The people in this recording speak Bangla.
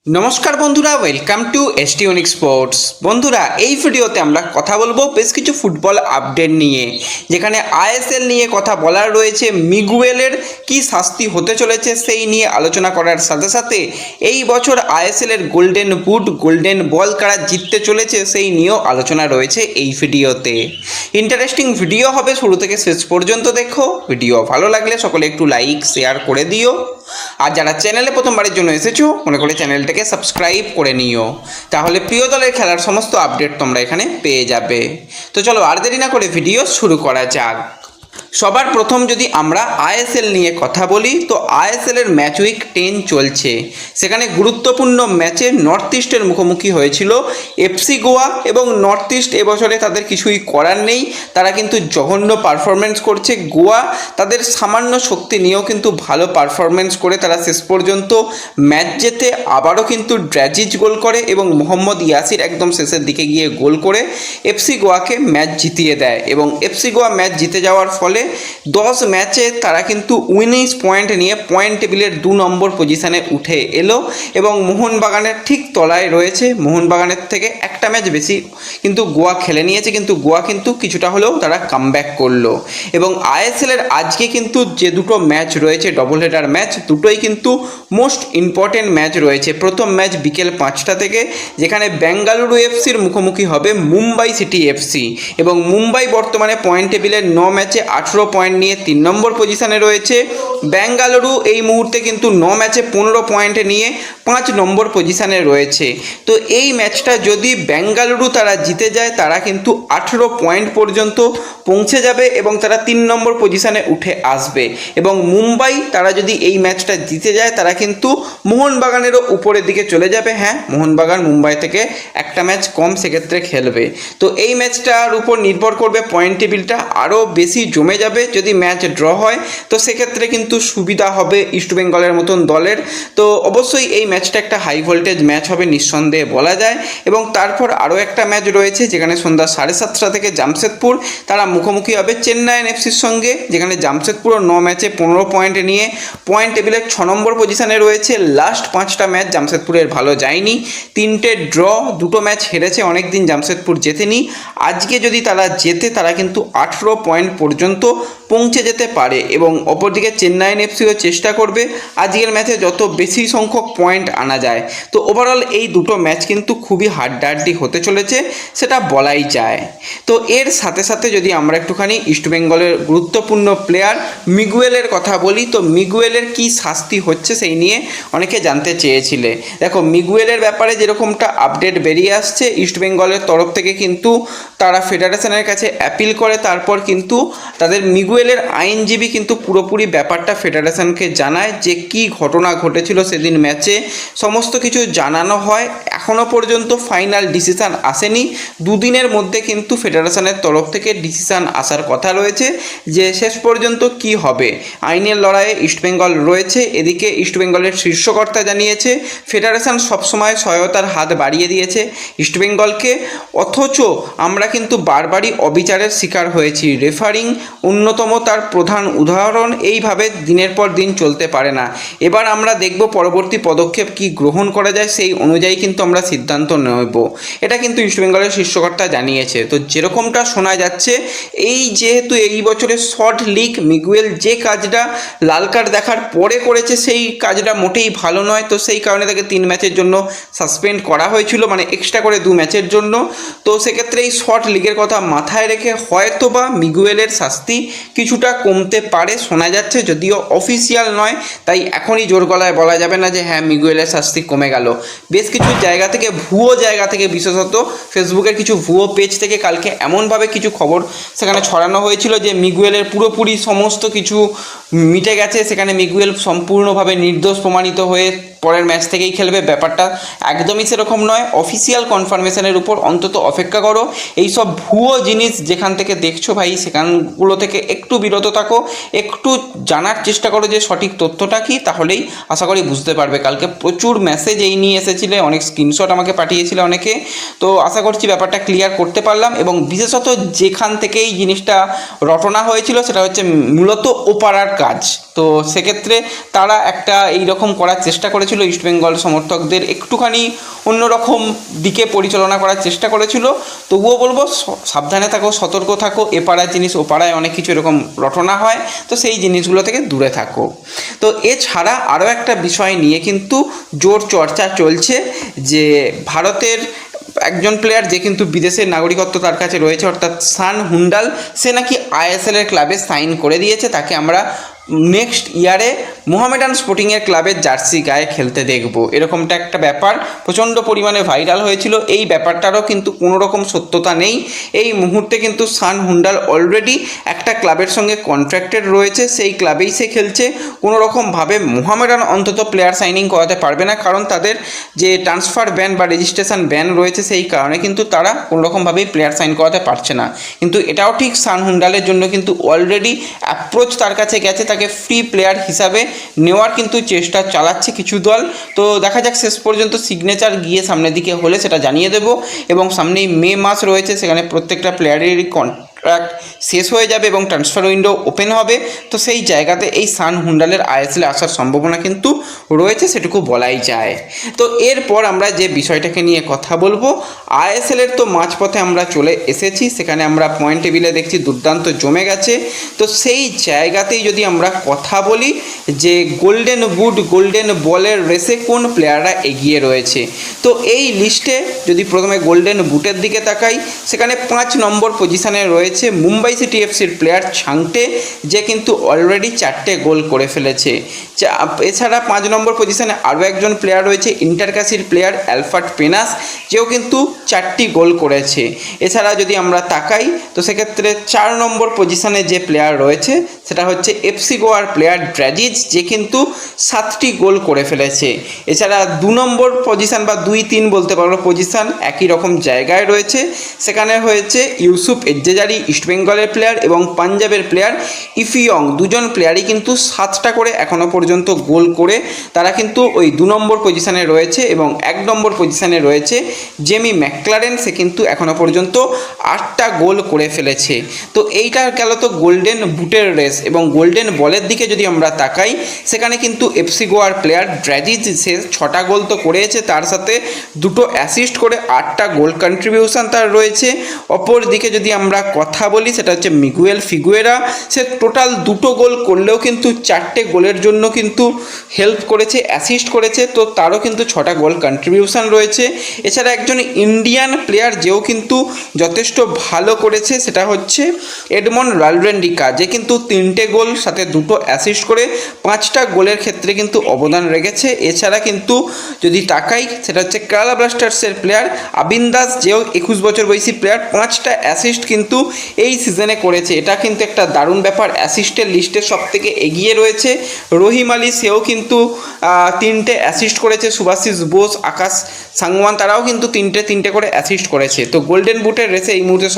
নমস্কার বন্ধুরা, ওয়েলকাম টু এসটিউনিক স্পোর্টস। বন্ধুরা, এই ভিডিওতে আমরা কথা বলবো বেশ কিছু ফুটবল আপডেট নিয়ে, যেখানে আইএসএল নিয়ে কথা বলার রয়েছে, মিগুয়েলের কি শাস্তি হতে চলেছে সেই নিয়ে আলোচনা করার সাথে সাথে এই বছর আইএসএলের গোল্ডেন বুট, গোল্ডেন বল কারা জিততে চলেছে সেই নিয়েও আলোচনা রয়েছে এই ভিডিওতে। ইন্টারেস্টিং ভিডিও হবে, শুরু থেকে শেষ পর্যন্ত দেখো। ভিডিও ভালো লাগলে সকলে একটু লাইক শেয়ার করে দিও, আর যারা চ্যানেলে প্রথমবারের জন্য এসেছো মনে করে চ্যানেলটাকে সাবস্ক্রাইব করে নিও, তাহলে প্রিয় দলের খেলার সমস্ত আপডেট তোমরা এখানে পেয়ে যাবে। তো চলো আর দেরি না করে ভিডিও শুরু করা যাক। সবার প্রথম যদি আমরা আইএসএল নিয়ে কথা বলি, তো আইএসএলের ম্যাচ উইক 10 চলছে। সেখানে গুরুত্বপূর্ণ ম্যাচে নর্থ ইস্টের মুখোমুখি হয়েছিল এফসি গোয়া, এবং নর্থ ইস্ট এবছরে তাদের কিছুই করার নেই, তারা কিন্তু জঘন্য পারফরমেন্স করছে। গোয়া তাদের সামান্য শক্তি নিয়েও কিন্তু ভালো পারফরমেন্স করে তারা শেষ পর্যন্ত ম্যাচ জেতে আবারও কিন্তু ড্র্যাজিজ গোল করে, এবং মোহাম্মদ ইয়াসির একদম শেষের দিকে গিয়ে গোল করে এফসি গোয়াকে ম্যাচ জিতিয়ে দেয়। এবং এফসি গোয়া ম্যাচ জিতে যাওয়ার ফলে 10 ম্যাচে তারা কিন্তু উইনিংস পয়েন্ট নিয়ে পয়েন্ট টেবিলের 2 নম্বর পজিশানে উঠে এলো, এবং মোহনবাগানের ঠিক তলায় রয়েছে। মোহনবাগানের থেকে একটা ম্যাচ বেশি কিন্তু গোয়া খেলে নিয়েছে, কিন্তু গোয়া কিন্তু কিছুটা হলেও তারা কামব্যাক করলো। এবং আইএসএলের আজকে কিন্তু যে দুটো ম্যাচ রয়েছে, ডবল হেডার ম্যাচ, দুটোই কিন্তু মোস্ট ইম্পর্টেন্ট ম্যাচ রয়েছে। প্রথম ম্যাচ বিকেল 5টা থেকে, যেখানে বেঙ্গালুরু এফসির মুখোমুখি হবে মুম্বাই সিটি এফসি, এবং মুম্বাই বর্তমানে পয়েন্ট টেবিলের 9 ম্যাচে 18 পয়েন্ট নিয়ে 3 নম্বর পজিশানে রয়েছে। বেঙ্গালুরু এই মুহূর্তে কিন্তু 9 ম্যাচে 15 পয়েন্ট নিয়ে 5 নম্বর পজিশানে রয়েছে। তো এই ম্যাচটা যদি বেঙ্গালুরু তারা জিতে যায়, তারা কিন্তু 18 পয়েন্ট পর্যন্ত পৌঁছে যাবে, এবং তারা 3 নম্বর পজিশানে উঠে আসবে। এবং মুম্বাই তারা যদি এই ম্যাচটা জিতে যায়, তারা কিন্তু মোহনবাগানেরও উপরের দিকে চলে যাবে। হ্যাঁ, মোহনবাগান মুম্বাই থেকে একটা ম্যাচ কম সেক্ষেত্রে খেলবে। তো এই ম্যাচটার উপর নির্ভর করবে, পয়েন্ট টেবিলটা আরও বেশি জমে যাবে। যদি ম্যাচ ড্র হয় তো সেক্ষেত্রে কিন্তু সুবিধা হবে ইস্টবেঙ্গলের মতন দলের। তো অবশ্যই এই ম্যাচটা একটা হাই ভোল্টেজ ম্যাচ হবে নিঃসন্দেহে বলা যায়। এবং তারপর আরও একটা ম্যাচ রয়েছে, যেখানে সন্ধ্যা 7:30 থেকে জামশেদপুর তারা মুখোমুখি হবে চেন্নাইন এফসির সঙ্গে, যেখানে জামশেদপুরও 9 ম্যাচে 15 পয়েন্ট নিয়ে পয়েন্ট টেবিলের 6 নম্বর পজিশানে রয়েছে। লাস্ট 5টা ম্যাচ জামশেদপুরের ভালো যায়নি, 3টে ড্র, 2টো ম্যাচ হেরেছে, অনেক দিন জামশেদপুর জেতেনি। আজকে যদি তারা জেতে, তারা কিন্তু 18 পয়েন্ট পর্যন্ত পৌঁছে যেতে পারে। এবং অপরদিকে চেন্নাইন এফসিও চেষ্টা করবে আজকের ম্যাচে যত বেশি সংখ্যক পয়েন্ট আনা যায়। তো ওভারঅল এই দুটো ম্যাচ কিন্তু খুবই হাড্ডাহাড্ডি হতে চলেছে, সেটা বলাই যায়। তো এর সাথে সাথে যদি আমরা একটুখানি ইস্টবেঙ্গলের গুরুত্বপূর্ণ প্লেয়ার মিগুয়েলের কথা বলি, তো মিগুয়েলের কি শাস্তি হচ্ছে সেই নিয়ে অনেকে জানতে চেয়েছিলে। দেখো, মিগুয়েলের ব্যাপারে যেরকমটা আপডেট বেরিয়ে আসছে, ইস্টবেঙ্গলের তরফ থেকে কিন্তু তারা ফেডারেশনের কাছে অ্যাপিল করে, তারপর কিন্তু তাদের মিগুয়েলের আইনজীবী কিন্তু পুরোপুরি ব্যাপারটা ফেডারেশনকে জানায় যে কি ঘটনা ঘটেছিল সেদিন ম্যাচে, সমস্ত কিছু জানানো হয়। এখনও পর্যন্ত ফাইনাল ডিসিশান আসেনি, দুদিনের মধ্যে কিন্তু ফেডারেশনের তরফ থেকে ডিসিশান আসার কথা রয়েছে যে শেষ পর্যন্ত কি হবে। আইনের লড়াইয়ে ইস্টবেঙ্গল রয়েছে। এদিকে ইস্টবেঙ্গলের শীর্ষকর্তা জানিয়েছে ফেডারেশন সবসময় সহায়তার হাত বাড়িয়ে দিয়েছে ইস্টবেঙ্গলকে, অথচ আমরা কিন্তু বারবারই অবিচারের শিকার হয়েছি। রেফারিং অন্যতম তার প্রধান উদাহরণ। এইভাবে দিনের পর দিন চলতে পারে না। এবার আমরা দেখব পরবর্তী পদক্ষেপ কি গ্রহণ করা যায়, সেই অনুযায়ী কিন্তু আমরা সিদ্ধান্ত নেব। এটা কিন্তু ইস্টবেঙ্গলের শীর্ষকর্তা জানিয়েছে। তো যেরকমটা শোনা যাচ্ছে, এই যেহেতু এই বছরের শর্ট লিগ, মিগুয়েল যে কাজটা লাল কার্ড দেখার পরে করেছে, সেই কাজটা মোটেই ভালো নয়। তো সেই কারণে তাকে 3 ম্যাচের জন্য সাসপেন্ড করা হয়েছিল, মানে এক্সট্রা করে 2 ম্যাচের জন্য। তো সেক্ষেত্রে এই শর্ট লিগের কথা মাথায় রেখে হয়তো বা মিগুয়েলের শাস্তি কিছুটা কমতে পারে শোনা যাচ্ছে, যদিও অফিসিয়াল নয়, তাই এখনই জোর গলায় বলা যাবে না যে হ্যাঁ মিগুয়েলের শাস্তি কমে গেল। বেশ কিছু জায়গা থেকে, ভুয়ো জায়গা থেকে, বিশেষত ফেসবুকের কিছু ভুয়ো পেজ থেকে কালকে এমনভাবে কিছু খবর সেখানে ছড়ানো হয়েছিল যে মিগুয়েলের পুরোপুরি সমস্ত কিছু মিটে গেছে, সেখানে মিগুয়েল সম্পূর্ণভাবে নির্দোষ প্রমাণিত হয়ে পরের ম্যাচ থেকেই খেলবে। ব্যাপারটা একদমই সেরকম নয়। অফিসিয়াল কনফার্মেশনের উপর অন্তত অপেক্ষা করো। এইসব ভুয়ো জিনিস যেখান থেকে দেখছো ভাই, সেখানগুলো থেকে একটু বিরত থাকো, একটু জানার চেষ্টা করো যে সঠিক তথ্যটা কী, তাহলেই আশা করি বুঝতে পারবে। কালকে প্রচুর মেসেজ এই নিয়ে এসেছিলে, অনেক স্ক্রিনশট আমাকে পাঠিয়েছিল অনেকে। তো আশা করছি ব্যাপারটা ক্লিয়ার করতে পারলাম। এবং বিশেষত যেখান থেকে এই জিনিসটা রটনা হয়েছিল সেটা হচ্ছে মূলত ওপাড়ার কাজ। তো সেক্ষেত্রে তারা একটা এইরকম করার চেষ্টা করেছিল, ইস্টবেঙ্গল সমর্থকদের একটুখানি অন্যরকম দিকে পরিচালনা করার চেষ্টা করেছিল। তবুও বলবো সাবধানে থাকো, সতর্ক থাকো, এপাড়ার জিনিস ওপাড়ায় অনেক কিছু এরকম রটনা হয়, তো সেই জিনিসগুলো থেকে দূরে থাকো। তো এছাড়া আরও একটা বিষয় নিয়ে কিন্তু জোর চর্চা চলছে যে ভারতের একজন প্লেয়ার যে কিন্তু বিদেশের নাগরিকত্ব তার কাছে রয়েছে, অর্থাৎ সান হুন্ডাল, সে নাকি আইএসএল এর ক্লাবে সাইন করে দিয়েছে, তাকে আমরা নেক্সট ইয়ারে মোহামেডান স্পোর্টিংয়ের ক্লাবের জার্সি গায়ে খেলতে দেখব, এরকমটা একটা ব্যাপার প্রচণ্ড পরিমাণে ভাইরাল হয়েছিল। এই ব্যাপারটারও কিন্তু কোনো রকম সত্যতা নেই। এই মুহূর্তে কিন্তু সান হুন্ডাল অলরেডি একটা ক্লাবের সঙ্গে কন্ট্রাক্টেড রয়েছে, সেই ক্লাবেই সে খেলছে। কোনো রকমভাবে মোহামেডান অন্তত প্লেয়ার সাইনিং করাতে পারবে না, কারণ তাদের যে ট্রান্সফার ব্যান বা রেজিস্ট্রেশন ব্যান রয়েছে, সেই কারণে কিন্তু তারা কোনো রকমভাবেই প্লেয়ার সাইন করাতে পারছে না। কিন্তু এটাও ঠিক, সান হুন্ডালের জন্য কিন্তু অলরেডি অ্যাপ্রোচ তার কাছে গেছে, তাকে ফ্রি প্লেয়ার হিসাবে নেওয়ার কিন্তু চেষ্টা চালাচ্ছে কিছু দল। তো দেখা যাক শেষ পর্যন্ত সিগনেচার গিয়ে সামনের দিকে হলে সেটা জানিয়ে দেবো। এবং সামনেই মে মাস রয়েছে, সেখানে প্রত্যেকটা প্লেয়ারেরই কন্ট্রাক্ট শেষ হয়ে যাবে এবং ট্রান্সফার উইন্ডো ওপেন হবে। তো সেই জায়গাতে এই সান হুন্ডালের আইএসএলে আসার সম্ভাবনা কিন্তু রয়েছে, সেটুকু বলাই যায়। তো এরপর আমরা যে বিষয়টাকে নিয়ে কথা বলবো, আইএসএলের তো মাঝপথে আমরা চলে এসেছি, সেখানে আমরা পয়েন্ট টেবিলে দেখছি দুর্দান্ত জমে গেছে। তো সেই জায়গাতেই যদি আমরা কথা বলি যে গোল্ডেন বুট, গোল্ডেন বলের রেসে কোন প্লেয়াররা এগিয়ে রয়েছে, তো এই লিস্টে যদি প্রথমে গোল্ডেন বুটের দিকে তাকাই, সেখানে 5 নম্বর পজিশনে রয়েছে মুম্বাই সিটি এফসির প্লেয়ার ছাংটে, যে কিন্তু অলরেডি 4টে গোল করে ফেলেছে। এছাড়া 5 নম্বর পজিশনে আরও একজন প্লেয়ার রয়েছে ইন্টারকাসির প্লেয়ার অ্যালফার্ট পেনাস, যেও কিন্তু 4টি গোল করেছে। এছাড়া যদি আমরা তাকাই তো সেক্ষেত্রে 4 নম্বর পজিশনে যে প্লেয়ার রয়েছে সেটা হচ্ছে এফসি গোয়ার প্লেয়ার ড্রাজিজ, যে কিন্তু 7টি গোল করে ফেলেছে। এছাড়া 2 নম্বর পজিশন বা 2-3 বলতে পারো পজিশন একই রকম জায়গায় রয়েছে, সেখানে হয়েছে ইউসুফ এজ্জেজারি ইস্টবেঙ্গলের প্লেয়ার এবং পাঞ্জাবের প্লেয়ার ইফিয়ং, দুজন প্লেয়ারই কিন্তু 7টা করে এখনও পর্যন্ত গোল করে তারা কিন্তু ওই 2 নম্বর পজিশনে রয়েছে। এবং 1 নম্বর পজিশনে রয়েছে জেমি ম্যাকক্লারেন, সে কিন্তু এখনও পর্যন্ত 8টা গোল করে ফেলেছে। তো এইটা গেল তো গোল্ডেন বুটের রেস। এবং গোল্ডেন বলের দিকে যদি আমরা তাকাই, সেখানে কিন্তু এফসি গোয়ার প্লেয়ার ড্রাজিজ সে 6টা গোল তো করেছে, তার সাথে 2টো অ্যাসিস্ট করে 8টা গোল কন্ট্রিবিউশন তার রয়েছে। অপর দিকে যদি আমরা কথা বলি সেটা হচ্ছে মিগুয়েল ফিগুয়েরা, সে টোটাল 2টো গোল করলেও কিন্তু 4টে গোলের জন্য কিন্তু হেল্প করেছে, অ্যাসিস্ট করেছে, তো তারও কিন্তু 6টা গোল কন্ট্রিবিউশন রয়েছে। এছাড়া একজন ইন্ডিয়ান প্লেয়ার যেও কিন্তু যথেষ্ট ভালো করেছে, সেটা হচ্ছে এডমন্ড রালরেন্ডিকা, যে কিন্তু 3টে গোল সাথে 2টো অ্যাসিস্ট করে 5টা গোলের ক্ষেত্রে কিন্তু অবদান রেখেছে। এছাড়া কিন্তু যদি তাকাই সেটা হচ্ছে কেরালা ব্লাস্টার্সের প্লেয়ার আবিন দাস, যেও 21 বছর বয়সী প্লেয়ার, 5টা অ্যাসিস্ট কিন্তু এই সিজনে করেছে। এটা কিন্তু একটা দারুণ ব্যাপার, অ্যাসিস্টের লিস্টে সবথেকে এগিয়ে রয়েছে। রহিম আলী, সেও কিন্তু 3টে অ্যাসিস্ট করেছে। সুভাশিস বোস, আকাশ সাংওয়ান, তারাও কিন্তু 3টে করে অ্যাসিস্ট করেছে। তো গোল্ডেন বুটের রেসে এই মুহূর্তে